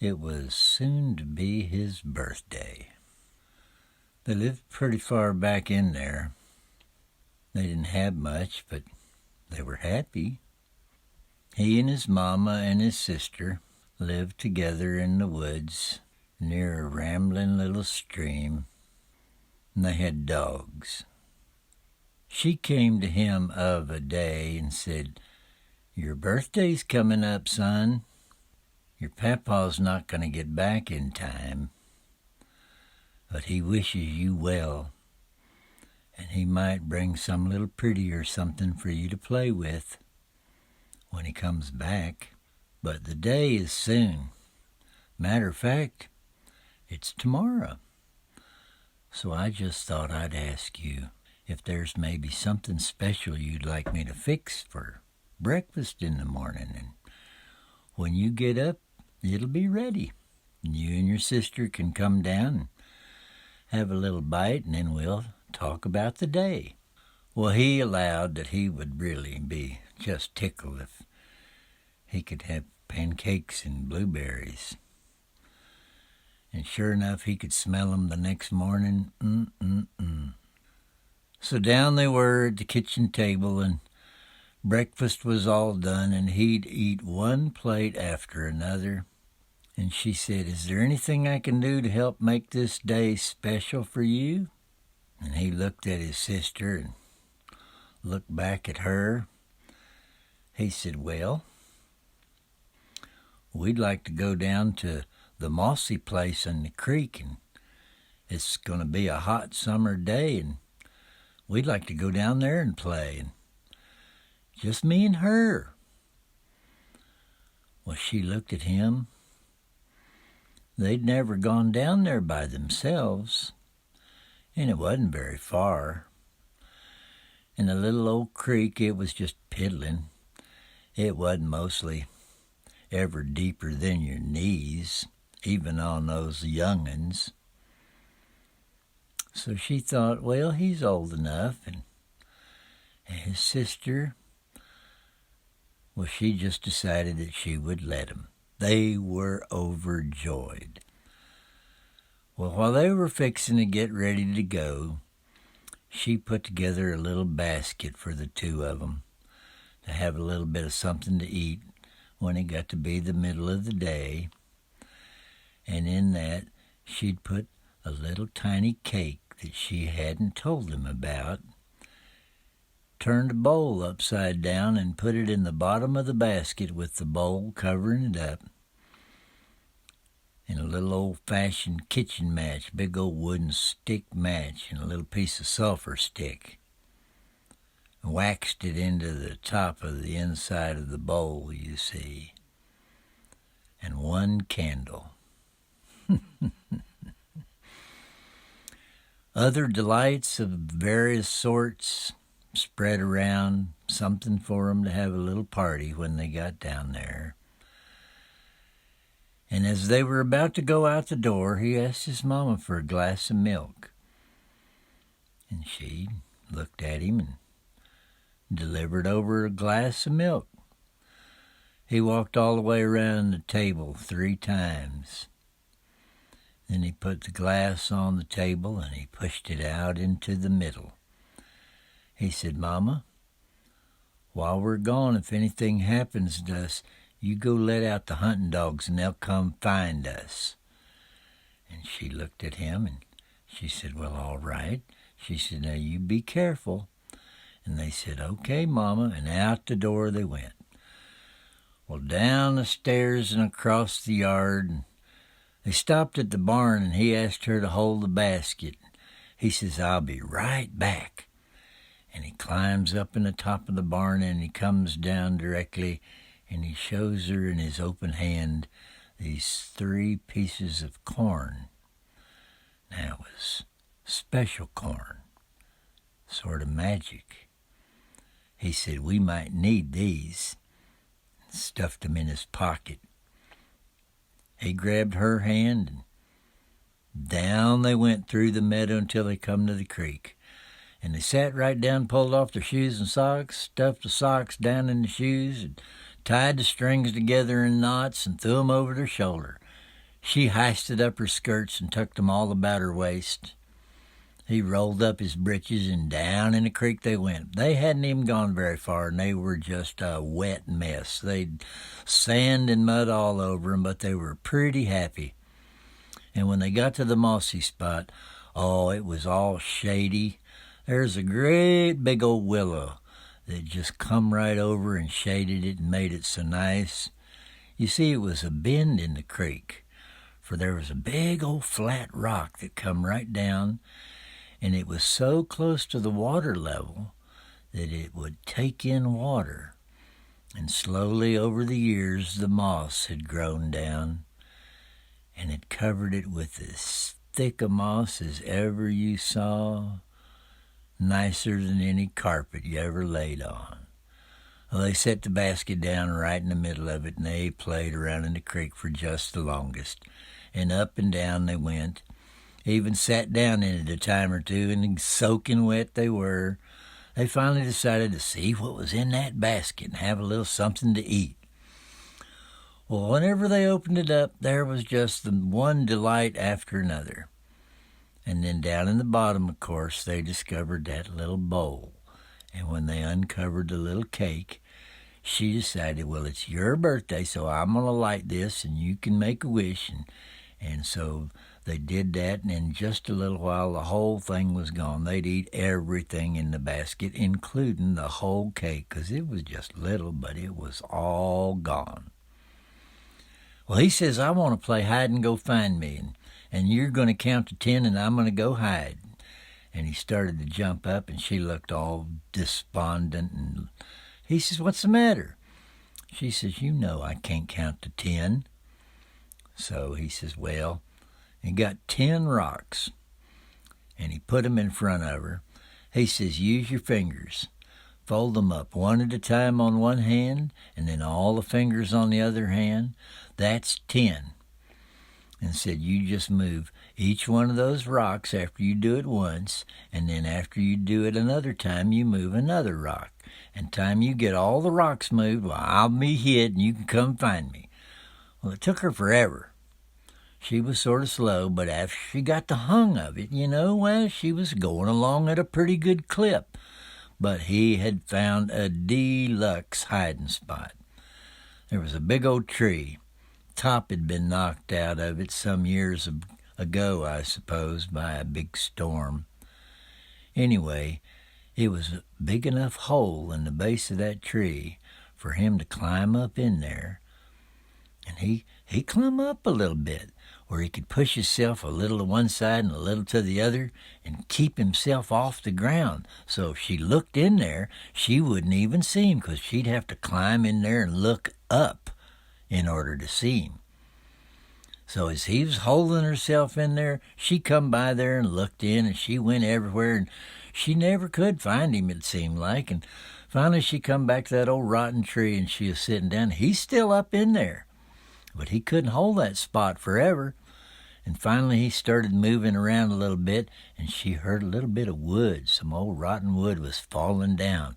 It was soon to be his birthday. They lived pretty far back in there. They didn't have much, but they were happy. He and his mama and his sister lived together in the woods near a rambling little stream, and they had dogs. She came to him of a day and said, "Your birthday's coming up, son. Your papa's not going to get back in time, but he wishes you well, and he might bring some little pretty or something for you to play with when he comes back. But the day is soon. Matter of fact, it's tomorrow. So I just thought I'd ask you if there's maybe something special you'd like me to fix for breakfast in the morning, and when you get up, it'll be ready. You and your sister can come down and have a little bite, and then we'll talk about the day." Well, he allowed that he would really be just tickled if he could have pancakes and blueberries. And sure enough, he could smell them the next morning. So down they were at the kitchen table, and breakfast was all done, and he'd eat one plate after another. And she said, "Is there anything I can do to help make this day special for you?" And he looked at his sister and looked back at her. He said, "Well, we'd like to go down to the mossy place in the creek, and it's going to be a hot summer day, and we'd like to go down there and play, and just me and her." Well, she looked at him. They'd never gone down there by themselves, and it wasn't very far. And the little old creek, it was just piddling. It wasn't mostly ever deeper than your knees, even on those young'uns. So she thought, well, he's old enough, and his sister, well, she just decided that she would let him. They were overjoyed. Well, while they were fixing to get ready to go, she put together a little basket for the two of them to have a little bit of something to eat when it got to be the middle of the day. And in that, she'd put a little tiny cake that she hadn't told them about, turned a bowl upside down and put it in the bottom of the basket with the bowl covering it up, and a little old-fashioned kitchen match, big old wooden stick match, and a little piece of sulfur stick. Waxed it into the top of the inside of the bowl, you see, and one candle. Other delights of various sorts spread around, something for them to have a little party when they got down there. And as they were about to go out the door, he asked his mama for a glass of milk. And she looked at him and delivered over a glass of milk. He walked all the way around the table 3 times. Then he put the glass on the table and he pushed it out into the middle. He said, "Mama, while we're gone, if anything happens to us, you go let out the hunting dogs and they'll come find us." And she looked at him and she said, "Well, all right." She said, "Now you be careful." And they said, "Okay, Mama," and out the door they went. Well, down the stairs and across the yard, and they stopped at the barn, and he asked her to hold the basket. He says, "I'll be right back." And he climbs up in the top of the barn, and he comes down directly, and he shows her in his open hand these 3 pieces of corn. Now, it was special corn, sort of magic. He said, "We might need these," and stuffed them in his pocket. He grabbed her hand, and down they went through the meadow until they come to the creek. And they sat right down, pulled off their shoes and socks, stuffed the socks down in the shoes, and tied the strings together in knots and threw them over their shoulder. She heisted up her skirts and tucked them all about her waist. He rolled up his britches, and down in the creek they went. They hadn't even gone very far, and they were just a wet mess. They'd sand and mud all over them, but they were pretty happy. And when they got to the mossy spot, oh, it was all shady. There's a great big old willow that just come right over and shaded it and made it so nice. You see, it was a bend in the creek, for there was a big old flat rock that come right down, and it was so close to the water level that it would take in water. And slowly over the years, the moss had grown down, and it covered it with as thick a moss as ever you saw, nicer than any carpet you ever laid on. Well, they set the basket down right in the middle of it, and they played around in the creek for just the longest. And up and down they went. Even sat down in it a time or two, and soaking wet they were. They finally decided to see what was in that basket and have a little something to eat. Well, whenever they opened it up, there was just the one delight after another. And then down in the bottom, of course, they discovered that little bowl. And when they uncovered the little cake, she decided, well, it's your birthday, so I'm going to light this, and you can make a wish. And so they did that, and in just a little while, the whole thing was gone. They'd eat everything in the basket, including the whole cake, because it was just little, but it was all gone. Well, he says, I want to play hide and go find me, and you're going to count to 10, and I'm going to go hide. And he started to jump up, and she looked all despondent, and he says, what's the matter? She says, you know I can't count to 10. So he says, well, he got 10 rocks, and he put them in front of her. He says, use your fingers. Fold them up one at a time on one hand, and then all the fingers on the other hand. That's 10. And said, you just move each one of those rocks after you do it once, and then after you do it another time, you move another rock. And time you get all the rocks moved, well, I'll be hid, and you can come find me. Well, it took her forever. She was sort of slow, but after she got the hung of it, well, she was going along at a pretty good clip. But he had found a deluxe hiding spot. There was a big old tree. Top had been knocked out of it some years ago, I suppose, by a big storm. Anyway, it was a big enough hole in the base of that tree for him to climb up in there. And he climbed up a little bit, where he could push himself a little to one side and a little to the other and keep himself off the ground. So if she looked in there, she wouldn't even see him, because she'd have to climb in there and look up in order to see him. So as he was holding herself in there, she come by there and looked in, and she went everywhere, and she never could find him, it seemed like. And finally she come back to that old rotten tree, and she was sitting down. He's still up in there, but he couldn't hold that spot forever. And finally he started moving around a little bit, and she heard a little bit of wood. Some old rotten wood was falling down.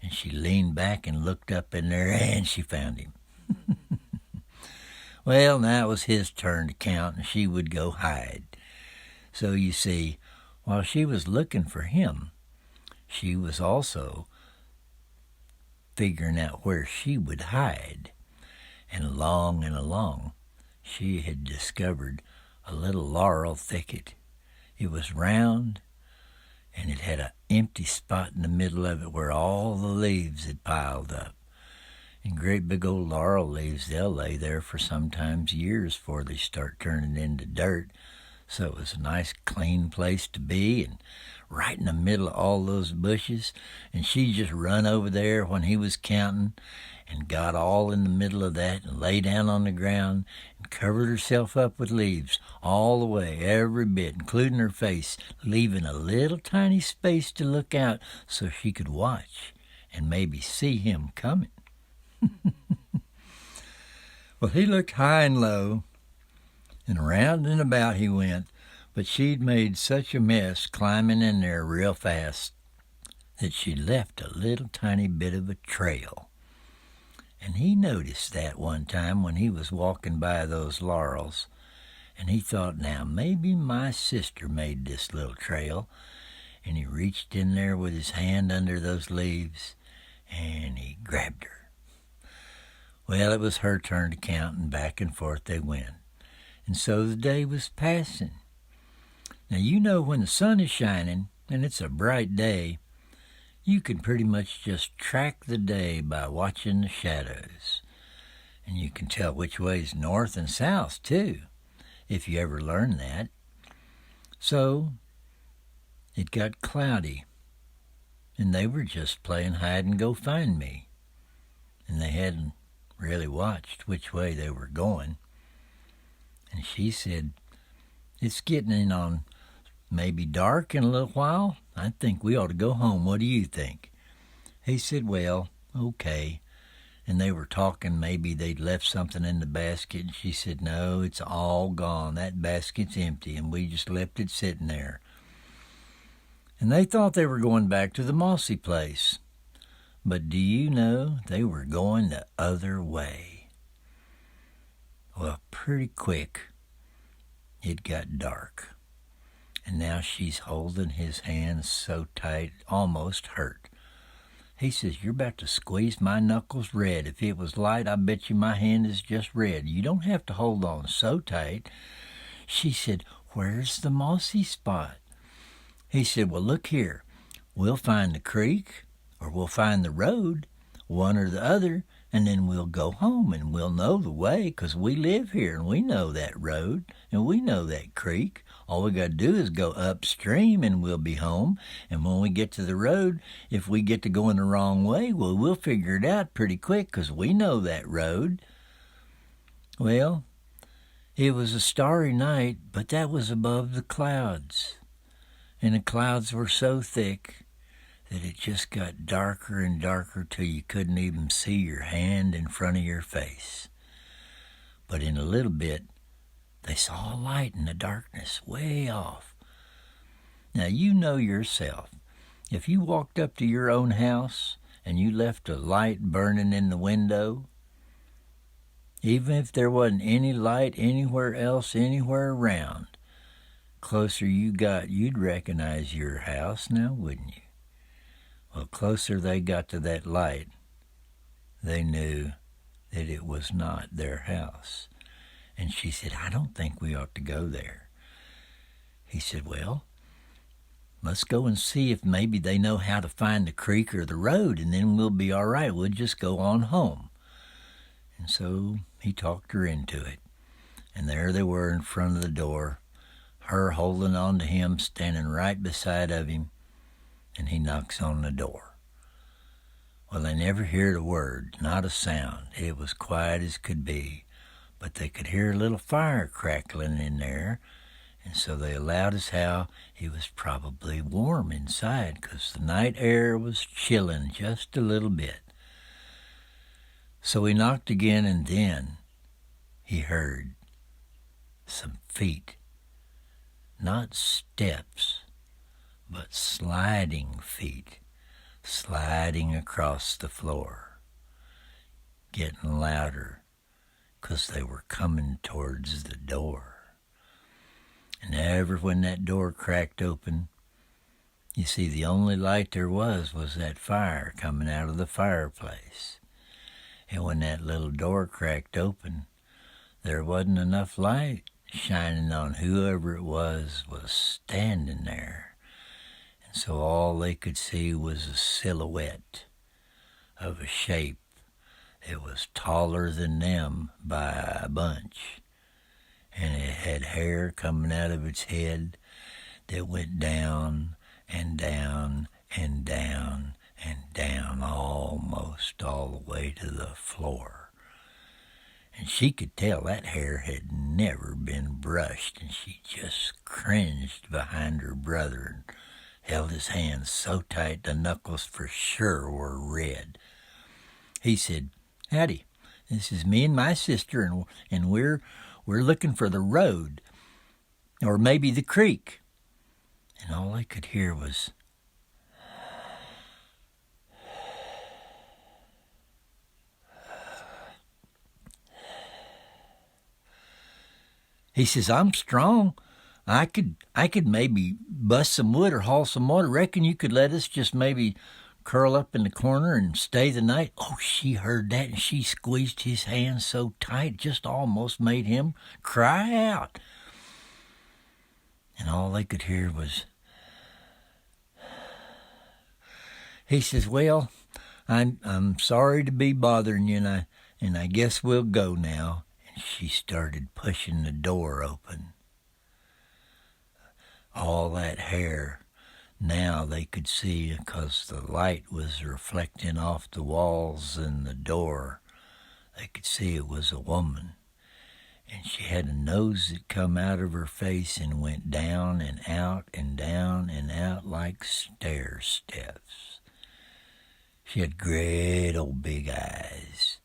And she leaned back and looked up in there, and she found him. Well, now it was his turn to count, and she would go hide. So you see, while she was looking for him, she was also figuring out where she would hide. And along, she had discovered a little laurel thicket. It was round, and it had an empty spot in the middle of it where all the leaves had piled up. And great big old laurel leaves, they'll lay there for sometimes years before they start turning into dirt. So it was a nice clean place to be, and right in the middle of all those bushes. And she just run over there when he was counting, and got all in the middle of that, and lay down on the ground and covered herself up with leaves all the way, every bit, including her face, leaving a little tiny space to look out so she could watch and maybe see him coming. Well, he looked high and low, and around and about he went, but she'd made such a mess climbing in there real fast that she left a little tiny bit of a trail. And he noticed that one time when he was walking by those laurels, And he thought, now maybe my sister made this little trail. And he reached in there with his hand under those leaves, and he grabbed her. Well, it was her turn to count, and back and forth they went. And so the day was passing. Now, you know when the sun is shining, and it's a bright day, you can pretty much just track the day by watching the shadows. And you can tell which way's north and south, too, if you ever learn that. So it got cloudy, and they were just playing hide and go find me. And they hadn't really watched which way they were going. And she said, it's getting in on maybe dark in a little while. I think we ought to go home. What do you think? He said, well, okay. And they were talking, maybe they'd left something in the basket. And she said, no, it's all gone. That basket's empty, and we just left it sitting there. And they thought they were going back to the mossy place. But do you know they were going the other way? Well, pretty quick, it got dark. And now she's holding his hand so tight, almost hurt. He says, you're about to squeeze my knuckles red. If it was light, I bet you my hand is just red. You don't have to hold on so tight. She said, where's the mossy spot? He said, well, look here. We'll find the creek, or we'll find the road, one or the other, and then we'll go home, and we'll know the way, 'cause we live here, and we know that road, and we know that creek. All we got to do is go upstream, and we'll be home. And when we get to the road, if we get to going the wrong way, well, we'll figure it out pretty quick, 'cause we know that road. Well, it was a starry night, but that was above the clouds. And the clouds were so thick that it just got darker and darker till you couldn't even see your hand in front of your face. But in a little bit, they saw a light in the darkness way off. Now, you know yourself, if you walked up to your own house and you left a light burning in the window, even if there wasn't any light anywhere else, anywhere around, closer you got, you'd recognize your house now, wouldn't you? Well, closer they got to that light, they knew that it was not their house. And she said, I don't think we ought to go there. He said, well, let's go and see if maybe they know how to find the creek or the road, and then we'll be all right. We'll just go on home. And so he talked her into it. And there they were in front of the door, her holding on to him, standing right beside of him, and he knocks on the door. Well, they never heard a word, not a sound. It was quiet as could be, but they could hear a little fire crackling in there, and so they allowed us how it was probably warm inside, 'cause the night air was chilling just a little bit. So he knocked again, and then he heard some feet. Not steps, but sliding feet, sliding across the floor, getting louder, 'cause they were coming towards the door. And ever when that door cracked open, you see the only light there was that fire coming out of the fireplace. And when that little door cracked open, there wasn't enough light shining on whoever it was standing there. And so all they could see was a silhouette of a shape that was taller than them by a bunch. And it had hair coming out of its head that went down and down and down and down almost all the way to the floor. And she could tell that hair had never been brushed, and she just cringed behind her brother and held his hands so tight the knuckles for sure were red. He said, howdy, this is me and my sister, and we're looking for the road, or maybe the creek. And all I could hear was, He says, I'm strong. I could maybe bust some wood or haul some water. Reckon you could let us just maybe curl up in the corner and stay the night? Oh, she heard that and she squeezed his hand so tight, just almost made him cry out. And all they could hear was, he says, well, I'm sorry to be bothering you, and I guess we'll go now. And she started pushing the door open. All that hair, now they could see because the light was reflecting off the walls and the door. They could see it was a woman. And she had a nose that come out of her face and went down and out and down and out like stair steps. She had great old big eyes,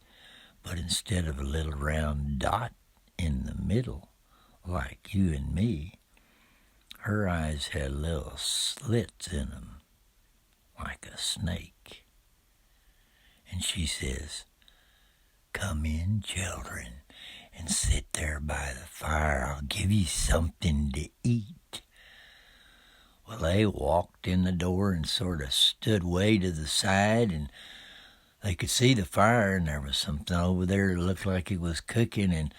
but instead of a little round dot in the middle, like you and me, her eyes had little slits in them, like a snake. And she says, come in, children, and sit there by the fire. I'll give you something to eat. Well, they walked in the door and sort of stood way to the side, and they could see the fire, and there was something over there that looked like it was cooking, and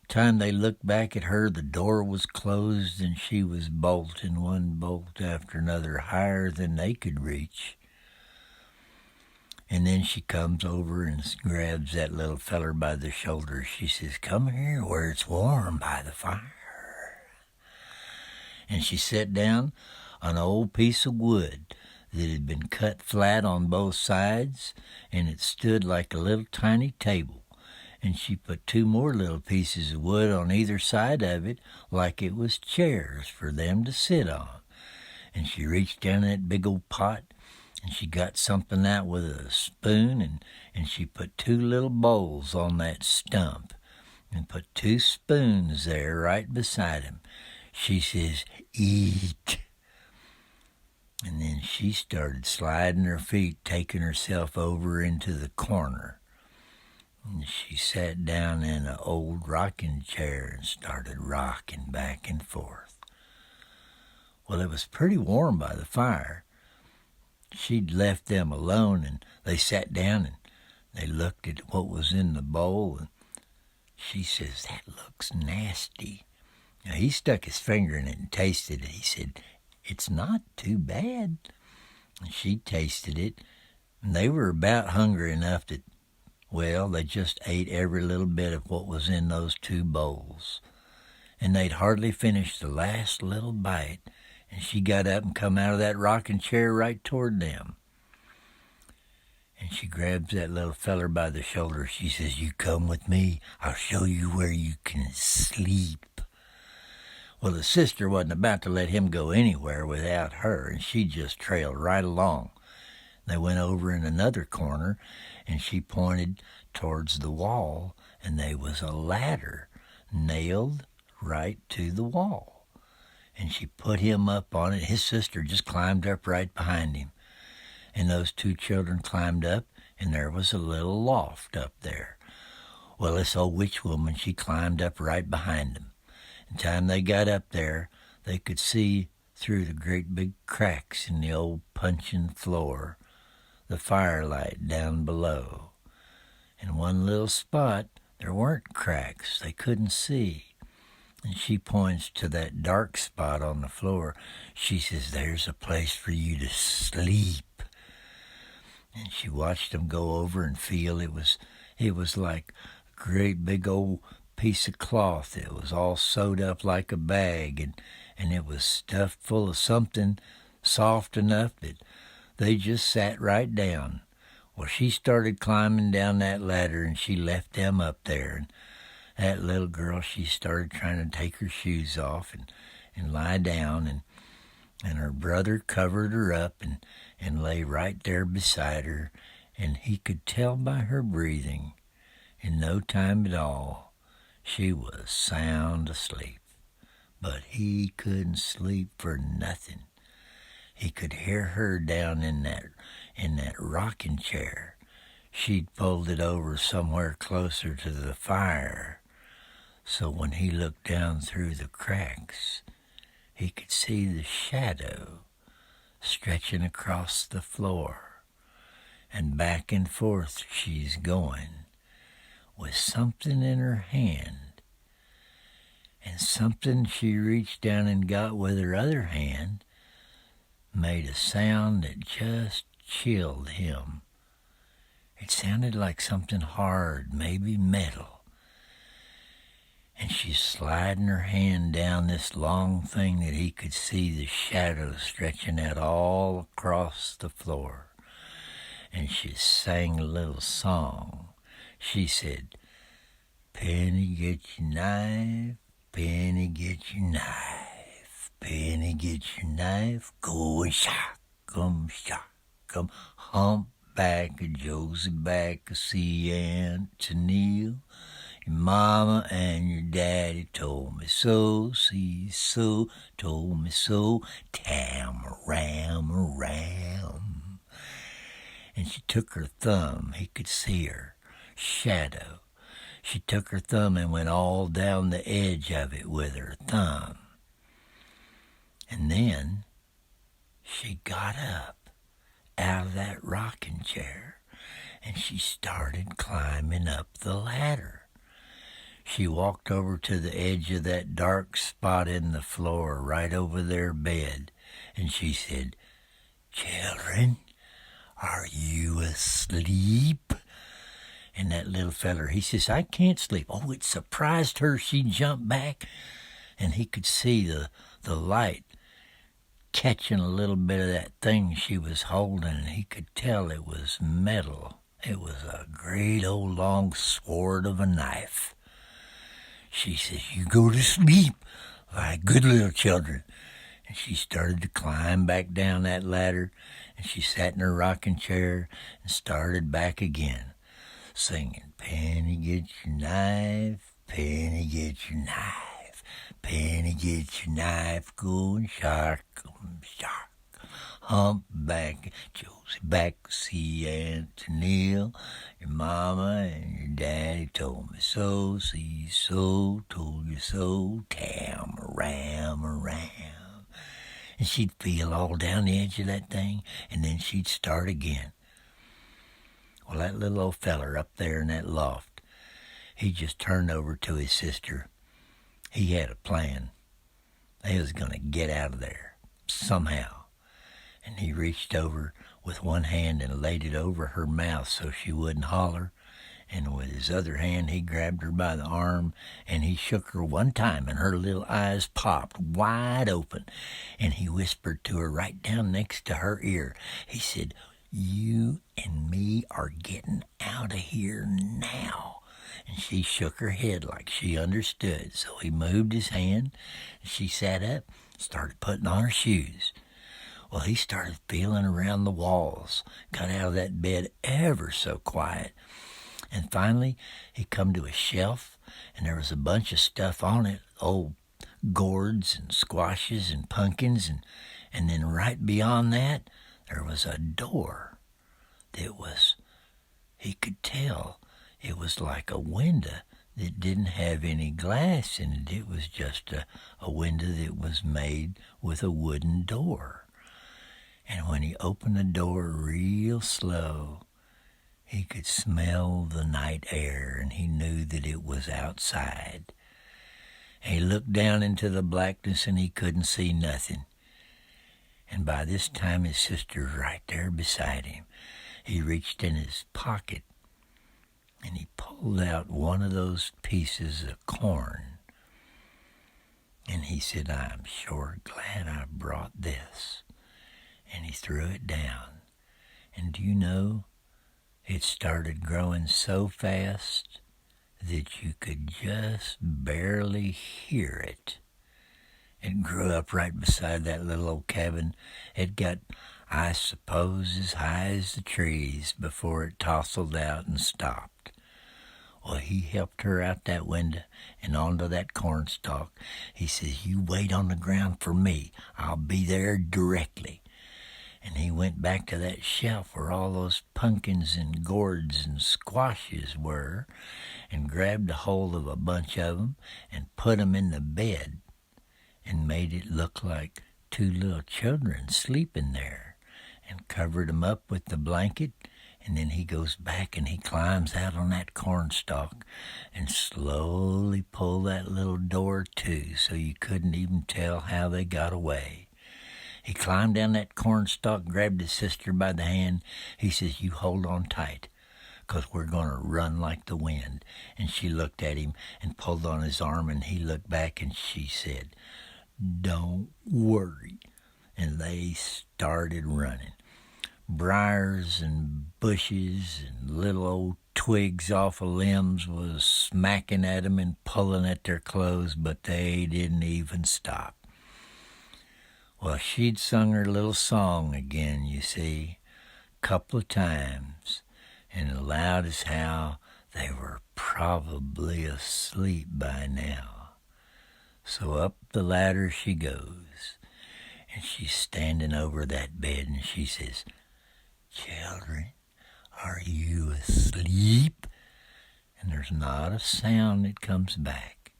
time they looked back at her, the door was closed, and she was bolting one bolt after another higher than they could reach. And then she comes over and grabs that little feller by the shoulder. She says, come here where it's warm by the fire. And she sat down on an old piece of wood that had been cut flat on both sides, and it stood like a little tiny table. And she put two more little pieces of wood on either side of it like it was chairs for them to sit on. And she reached down that big old pot, and she got something out with a spoon, and she put two little bowls on that stump and put two spoons there right beside him. She says, eat. And then she started sliding her feet, taking herself over into the corner. And she sat down in an old rocking chair and started rocking back and forth. Well, it was pretty warm by the fire. She'd left them alone, and they sat down and they looked at what was in the bowl, and she says, that looks nasty. Now, he stuck his finger in it and tasted it. He said, it's not too bad. And she tasted it, and they were about hungry enough that, well, they just ate every little bit of what was in those two bowls. And they'd hardly finished the last little bite, and she got up and come out of that rocking chair right toward them. And she grabs that little feller by the shoulder. She says, you come with me. I'll show you where you can sleep. Well, the sister wasn't about to let him go anywhere without her, and she just trailed right along. They went over in another corner, and she pointed towards the wall, and there was a ladder nailed right to the wall. And she put him up on it. His sister just climbed up right behind him. And those two children climbed up, and there was a little loft up there. Well, this old witch woman, she climbed up right behind them. And time they got up there, they could see through the great big cracks in the old puncheon floor the firelight down below. In one little spot, there weren't cracks. They couldn't see. And she points to that dark spot on the floor. She says, there's a place for you to sleep. And she watched them go over and feel it was like a great big old piece of cloth. It was all sewed up like a bag, and it was stuffed full of something soft enough that they just sat right down. Well, she started climbing down that ladder, and she left them up there. And that little girl, she started trying to take her shoes off and lie down, and her brother covered her up and lay right there beside her, and he could tell by her breathing, in no time at all, she was sound asleep. But he couldn't sleep for nothing. He could hear her down in that rocking chair. She'd pulled it over somewhere closer to the fire. So when he looked down through the cracks, he could see the shadow stretching across the floor, and back and forth she's going with something in her hand, and something she reached down and got with her other hand made a sound that just chilled him. It sounded like something hard, maybe metal. And she's sliding her hand down this long thing that he could see the shadows stretching out all across the floor. And she sang a little song. She said, "Penny, get your knife, Penny, get your knife, Penny, get your knife, go and shock 'em, humpback of Josie back of see Aunt Neil. Your mama and your daddy told me so, see so, told me so, tam-a-ram-a-ram." And she took her thumb, he could see her, shadow. She took her thumb and went all down the edge of it with her thumb. And then she got up out of that rocking chair and she started climbing up the ladder. She walked over to the edge of that dark spot in the floor right over their bed, and she said, "Children, are you asleep?" And that little feller, he says, "I can't sleep." Oh, it surprised her. She jumped back, and he could see the light catching a little bit of that thing she was holding, and he could tell it was metal. It was a great old long sword of a knife. She says, "You go to sleep like good little children." And she started to climb back down that ladder, and she sat in her rocking chair and started back again, singing, "Penny, get your knife, Penny, get your knife, Penny, get your knife, go and shark 'em, shark. Humpback, Josie back, see Aunt Neil. Your mama and your daddy told me so, see so, told you so, tam-a-ram-a-ram." And she'd feel all down the edge of that thing, and then she'd start again. Well, that little old feller up there in that loft, he just turned over to his sister. He had a plan. They was going to get out of there somehow. And he reached over with one hand and laid it over her mouth so she wouldn't holler. And with his other hand, he grabbed her by the arm, and he shook her one time, and her little eyes popped wide open. And he whispered to her right down next to her ear. He said, "You and me are getting out of here now." And she shook her head like she understood. So he moved his hand, and she sat up, started putting on her shoes. Well, he started feeling around the walls, got out of that bed ever so quiet. And finally, he come to a shelf, and there was a bunch of stuff on it, old gourds and squashes and pumpkins, and then right beyond that, there was a door that was, he could tell, it was like a window that didn't have any glass in it. It was just a window that was made with a wooden door. And when he opened the door real slow, he could smell the night air, and he knew that it was outside. And he looked down into the blackness, and he couldn't see nothing. And by this time, his sister's right there beside him. He reached in his pocket, and he pulled out one of those pieces of corn. And he said, "I'm sure glad I brought this." And he threw it down. And do you know, it started growing so fast that you could just barely hear it. It grew up right beside that little old cabin. It got, I suppose, as high as the trees before it tousled out and stopped. Well, he helped her out that window and onto that cornstalk. He says, "You wait on the ground for me. I'll be there directly." And he went back to that shelf where all those pumpkins and gourds and squashes were, and grabbed a hold of a bunch of them and put 'em in the bed and made it look like two little children sleeping there, and covered 'em up with the blanket. And then he goes back and he climbs out on that cornstalk and slowly pulled that little door to so you couldn't even tell how they got away. He climbed down that cornstalk, grabbed his sister by the hand. He says, "You hold on tight, 'cause we're going to run like the wind." And she looked at him and pulled on his arm, and he looked back, and she said, "Don't worry." And they started running. Briars and bushes and little old twigs off of limbs was smacking at 'em and pulling at their clothes, but they didn't even stop. Well, she'd sung her little song again, you see, couple of times, and loud as how they were probably asleep by now. So up the ladder she goes, and she's standing over that bed, and she says, "Children, are you asleep?" And there's not a sound that comes back.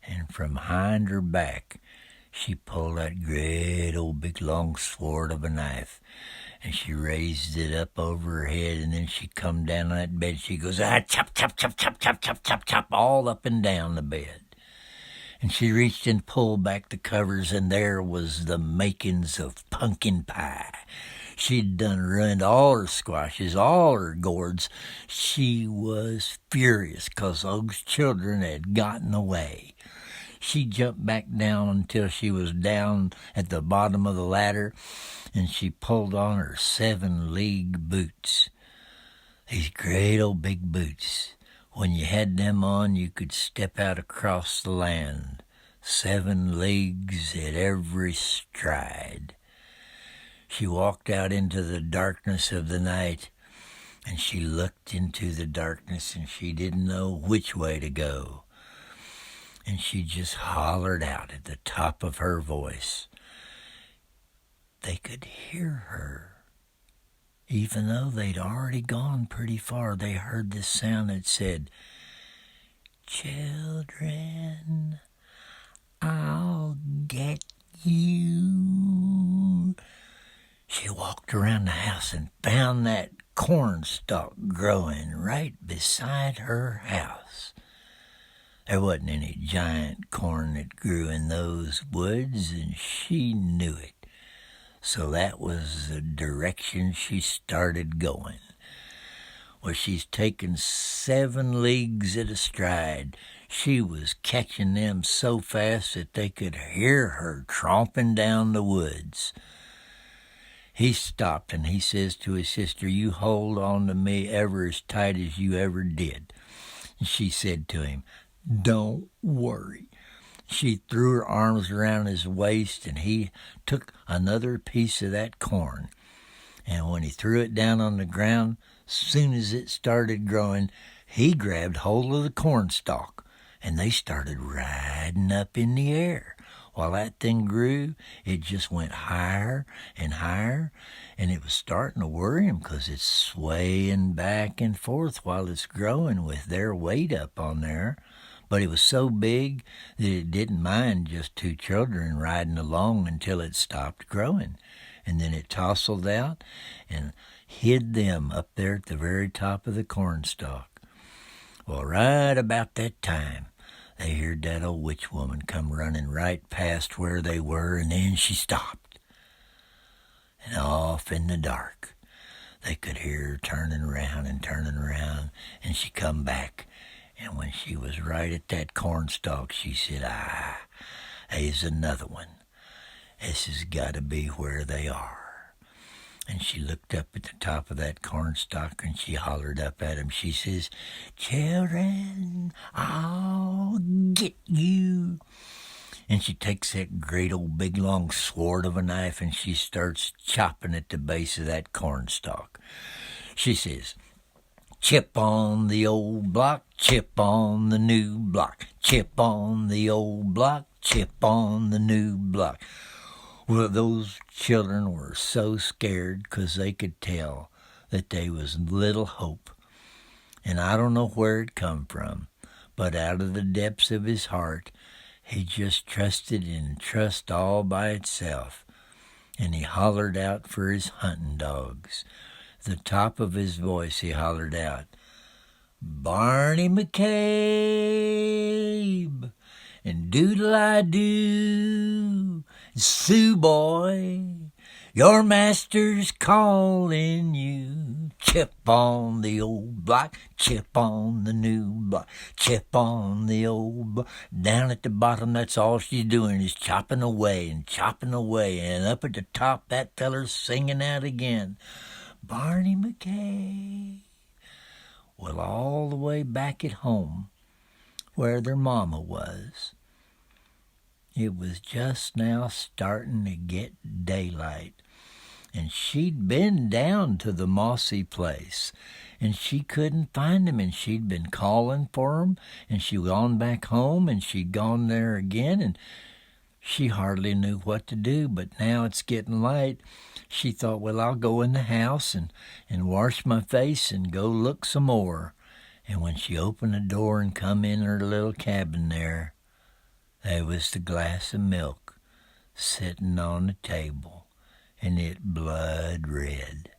And from behind her back, she pulled that great old big long sword of a knife, and she raised it up over her head, and then she come down on that bed. She goes, chop, chop, chop, chop, chop, chop, chop, chop, all up and down the bed. And she reached and pulled back the covers, and there was the makings of pumpkin pie. She'd done ruined all her squashes, all her gourds. She was furious 'cause those children had gotten away. She jumped back down until she was down at the bottom of the ladder, and she pulled on her 7-league boots. These great old big boots. When you had them on, you could step out across the land, 7 leagues at every stride. She walked out into the darkness of the night, and she looked into the darkness, and she didn't know which way to go. And she just hollered out at the top of her voice. They could hear her. Even though they'd already gone pretty far, they heard this sound that said, "Children, I'll get you." She walked around the house and found that cornstalk growing right beside her house. There wasn't any giant corn that grew in those woods, and she knew it. So that was the direction she started going. Well, she's taken 7 leagues at a stride. She was catching them so fast that they could hear her tromping down the woods. He stopped, and he says to his sister, "You hold on to me ever as tight as you ever did." And she said to him, "Don't worry." She threw her arms around his waist, and he took another piece of that corn. And when he threw it down on the ground, soon as it started growing, he grabbed hold of the cornstalk, and they started riding up in the air. While that thing grew, it just went higher and higher, and it was starting to worry him 'cause it's swaying back and forth while it's growing with their weight up on there. But it was so big that it didn't mind just 2 children riding along until it stopped growing. And then it tousled out and hid them up there at the very top of the cornstalk. Well, right about that time, they heard that old witch woman come running right past where they were, and then she stopped. And off in the dark, they could hear her turning around, and she come back. And when she was right at that cornstalk, she said, there's another one. This has got to be where they are." And she looked up at the top of that cornstalk, and she hollered up at him. She says, "Children, I'll get you." And she takes that great old big long sword of a knife, and she starts chopping at the base of that cornstalk. She says, "Chip on the old block, chip on the new block, chip on the old block, chip on the new block." Well, those children were so scared 'cause they could tell that they was little hope. And I don't know where it come from, but out of the depths of his heart, he just trusted in trust all by itself. And he hollered out for his hunting dogs. At the top of his voice, he hollered out, Barney McCabe, and Doodle-I-Doo, Sue boy, your master's calling you. Chip on the old block, chip on the new block, chip on the old block. Down at the bottom, that's all she's doing is chopping away, and up at the top, that feller's singing out again, Barney McCabe. Well, all the way back at home, where their mama was, it was just now starting to get daylight. And she'd been down to the Mossy place, and she couldn't find him, and she'd been calling for him, and she'd gone back home, and she'd gone there again, and she hardly knew what to do. But now it's getting light. She thought, well, I'll go in the house and wash my face and go look some more. And when she opened the door and come in her little cabin there was the glass of milk sitting on the table, and it blood red.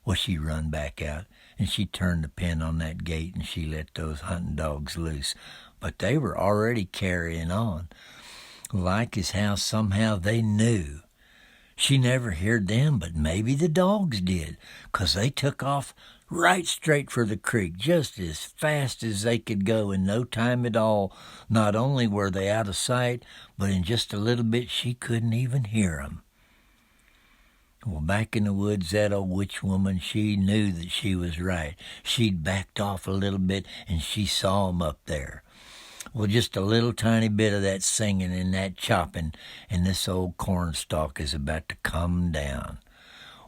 Well, she run back out, and she turned the pin on that gate, and she let those hunting dogs loose. But they were already carrying on, like as how somehow they knew. She never heard them, but maybe the dogs did, 'cause they took off right straight for the creek, just as fast as they could go in no time at all. Not only were they out of sight, but in just a little bit she couldn't even hear 'em. Well, back in the woods, that old witch woman, she knew that she was right. She'd backed off a little bit, and she saw 'em up there. Well, just a little tiny bit of that singing and that chopping, and this old cornstalk is about to come down.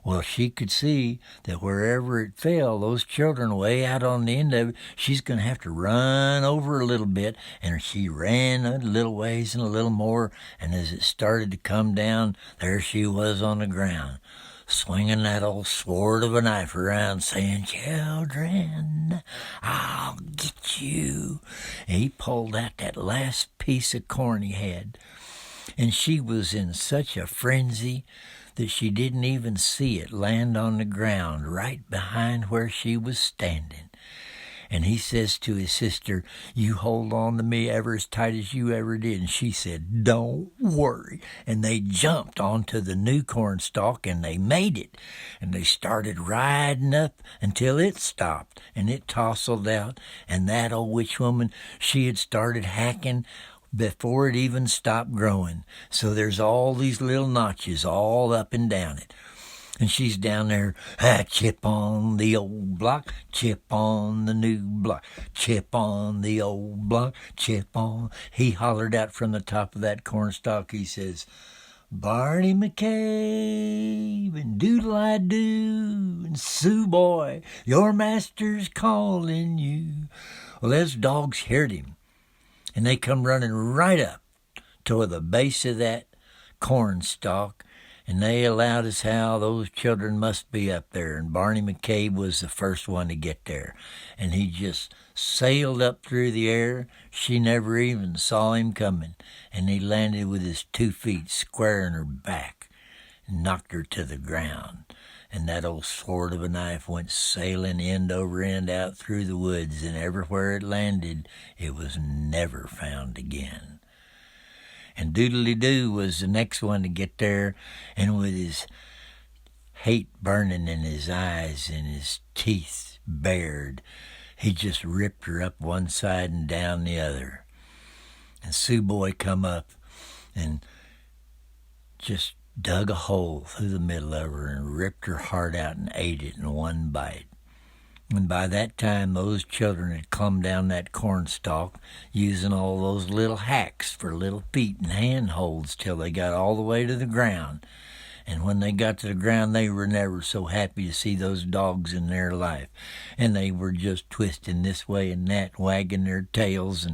Well, she could see that wherever it fell, those children way out on the end of it, she's going to have to run over a little bit. And she ran a little ways and a little more, and as it started to come down, there she was on the ground, swinging that old sword of a knife around, saying, Children, I'll get you. And he pulled out that last piece of corn he had, and she was in such a frenzy that she didn't even see it land on the ground right behind where she was standing. And he says to his sister, You hold on to me ever as tight as you ever did. And she said, Don't worry. And they jumped onto the new cornstalk, and they made it. And they started riding up until it stopped, and it tousled out. And that old witch woman, she had started hacking before it even stopped growing. So there's all these little notches all up and down it. And she's down there, chip on the old block, chip on the new block, chip on the old block, chip on. He hollered out from the top of that cornstalk, he says, Barney McCabe, and Doodle-I-Doo, and Sue boy, your master's calling you. Well, those dogs heard him, and they come running right up to the base of that cornstalk, and they allowed us how those children must be up there. And Barney McCabe was the first one to get there, and he just sailed up through the air. She never even saw him coming, and he landed with his 2 feet square in her back and knocked her to the ground. And that old sword of a knife went sailing end over end out through the woods, and everywhere it landed, it was never found again. And Doodly-Doo was the next one to get there, and with his hate burning in his eyes and his teeth bared, he just ripped her up one side and down the other. And Sue boy come up and just dug a hole through the middle of her and ripped her heart out and ate it in one bite. And by that time, those children had come down that cornstalk using all those little hacks for little feet and handholds till they got all the way to the ground. And when they got to the ground, they were never so happy to see those dogs in their life. And they were just twisting this way and that, wagging their tails.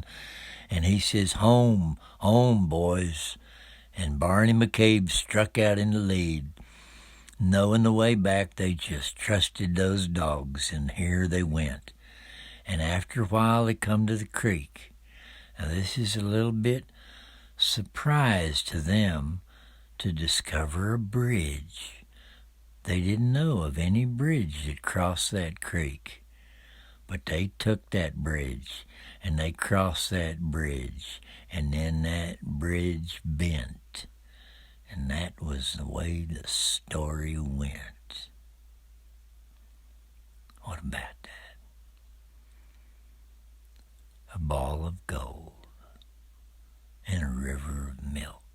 And he says, Home, home, boys. and Barney McCabe struck out in the lead. Knowing the way back, they just trusted those dogs, and here they went. And after a while, they come to the creek. Now, this is a little bit surprise to them to discover a bridge. They didn't know of any bridge that crossed that creek. But they took that bridge, and they crossed that bridge, and then that bridge bent. And that was the way the story went. What about that? A ball of gold and a river of milk.